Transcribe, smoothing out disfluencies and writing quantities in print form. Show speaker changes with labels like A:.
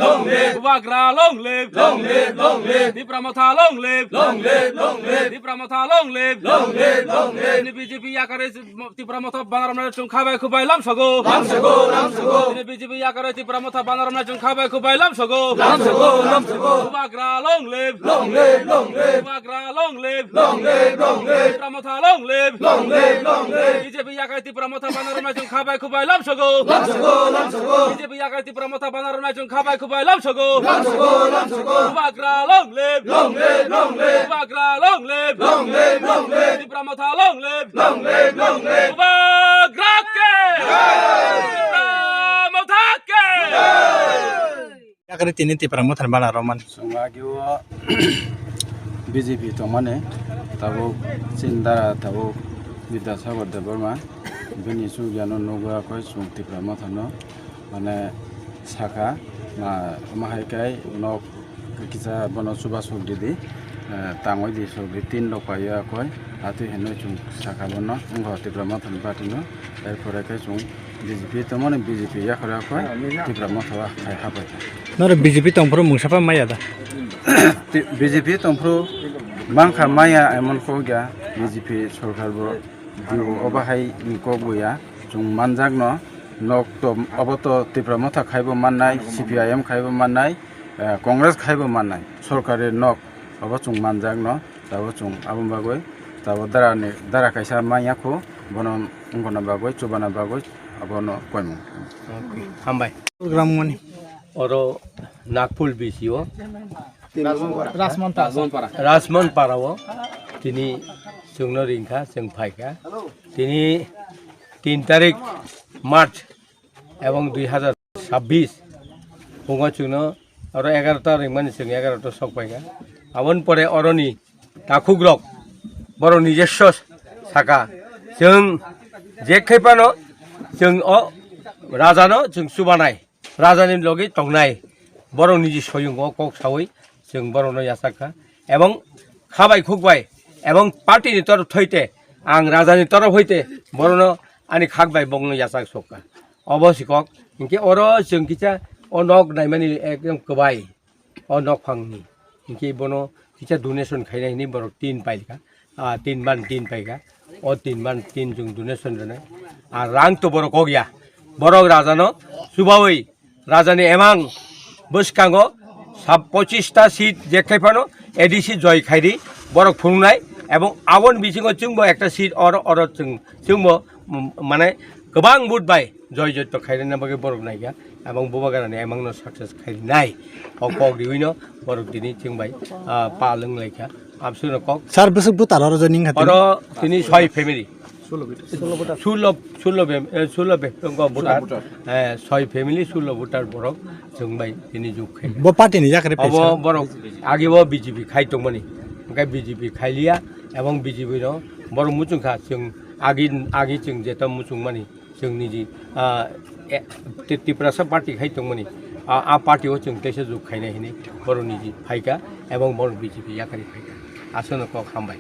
A: long live.
B: Bubagra, long live.
A: Long live, long live.
B: Dipramotha, long live.
A: Long live, long live.
B: Dipramotha, long live.
A: Long live, long live.
B: BJP yakare Dipramotha Banaram chung khabai khubai lam sago.
A: Lam sago, lam sago.
B: BJP yakare Dipramotha Banaram chung khabai khubai lam sago.
A: Lam sago, lam sago.
B: Bubagra, long live.
A: Long live, long live.
B: Bubagra, long live.
A: Long live, long live.
B: Dipramotha, long live.
A: Long live, long live.
B: BJP yakare Dipramotha Banaram chung khabai khubai lam sago.
A: Lam sago, lam sago.
B: BJP yakare Dipramotha Banaram chung khabai khubai lam sago.
A: Lam sago, lam sago.
B: Bubagra, long live.
A: Long live, long live.
B: Bubagra, long live.
A: Long live, long live.
B: Dipramotha, long live.
A: Long live, long live.
B: Bubagra ke. Dipramotha ke.
C: Yakari tini Dipramotha Banaram
D: Sungagyo BJP to mane tabo cindara tabo Vidyasagar Devarma bini sugyano noga koi sung Dipramotha no mane saka ma mahaikai no kisa bono suba sugdidi tangoi di sugdi tin lo paya koi atu heno chung saka bono ngo Dipramotha party no erpore kai chung BJP to mane BJP yakara koi Dipramotha wa khai habai
C: Nara BJP tongpro mungsapa maya da
D: BJP tongpro mangkha maya emon ko gya BJP sarkar bo diu obahai ni ko buya chung manjak no nok to oboto Dipramotha khaibo mannai CPIM khaibo mannai Congress khaibo mannai sarkarer nok obo chung manjak no tabo chung abum bagoi tabo dara kaisa maya ko bono ngona bagoi chubana bagoi abono koimu
C: Hambai program mani
E: Oro Nagpur BCO
B: Rasman
E: Parawo tini sungno ringka sung phaika tini 3 তারিখ March এবং 2026 fungo chungno oro 11 ta ringmani sung 11 ta sok paika abon pore oroni takugrok boro নিজস্ব saka sung je khaipano sung o rajano sung subanai রাজানি লগে টংনাই বড় নিজে সয়ঙ্গ cock সাওই जों বড়নো यासाखा এবং খাবাই খুকবাই এবং পার্টিনি তরফ থইতে আং রাজানি তরফ হইতে বড়নো আনি খাকবাই বংনো यासाख সকা অবশ্যক ইনকে অর जों কিছা অনক নাইমানি একদম কবাই অনক ফাংনি ইনকে বনো কিছা ডোনেশন খাইনাইনি বড় 3 পাইকা 3 মান 3 পাইকা ও 3 মান 3 जों ডোনেশন রনে আর রাং তো বড় কগিয়া বড় রাজানো সুবাওই রাজানি এমাং বসকাঙ্গ 25টা সিট যে খাইফানো এডিসি জয় খাইরি বড় ফুংনাই এবং আবন বিচিঙ্গ চুংবো একটা সিট অর চুংবো মানে গোবাং বুটবাই জয় জয়ত খাইরি নাবাগে বড় নাইগা এবং বুবাগারানি এমাংনো সাকসেস খাইরি নাই কক দিউইনো বড় দিনি চুংবাই পা লংলাইখা আপসুনো কক
C: Sar besok butar aro joining hati
E: অর তিনি 6 ফ্যামিলি 16 ভোটার 6 ফ্যামিলি 16 ভোটার বড় जोंबाय दिनै जुखाय
C: bo party ni yakari
E: अब बरो आगे वो बीजेपी खाइ दंमोन ओंखाय बीजेपी खाइलिया एवं बीजेपी नो बरो मुचुंखा जों आगे जों जेता मुचुंमानि जोंनि जि त्रिपुरा पार्टी खाइ दंमोन आ पार्टीआव जों तेसे जुखायनाय हिनि बरो निजि फाइका एवं बरो बीजेपी याकारि फाइका आसनो को खामबाय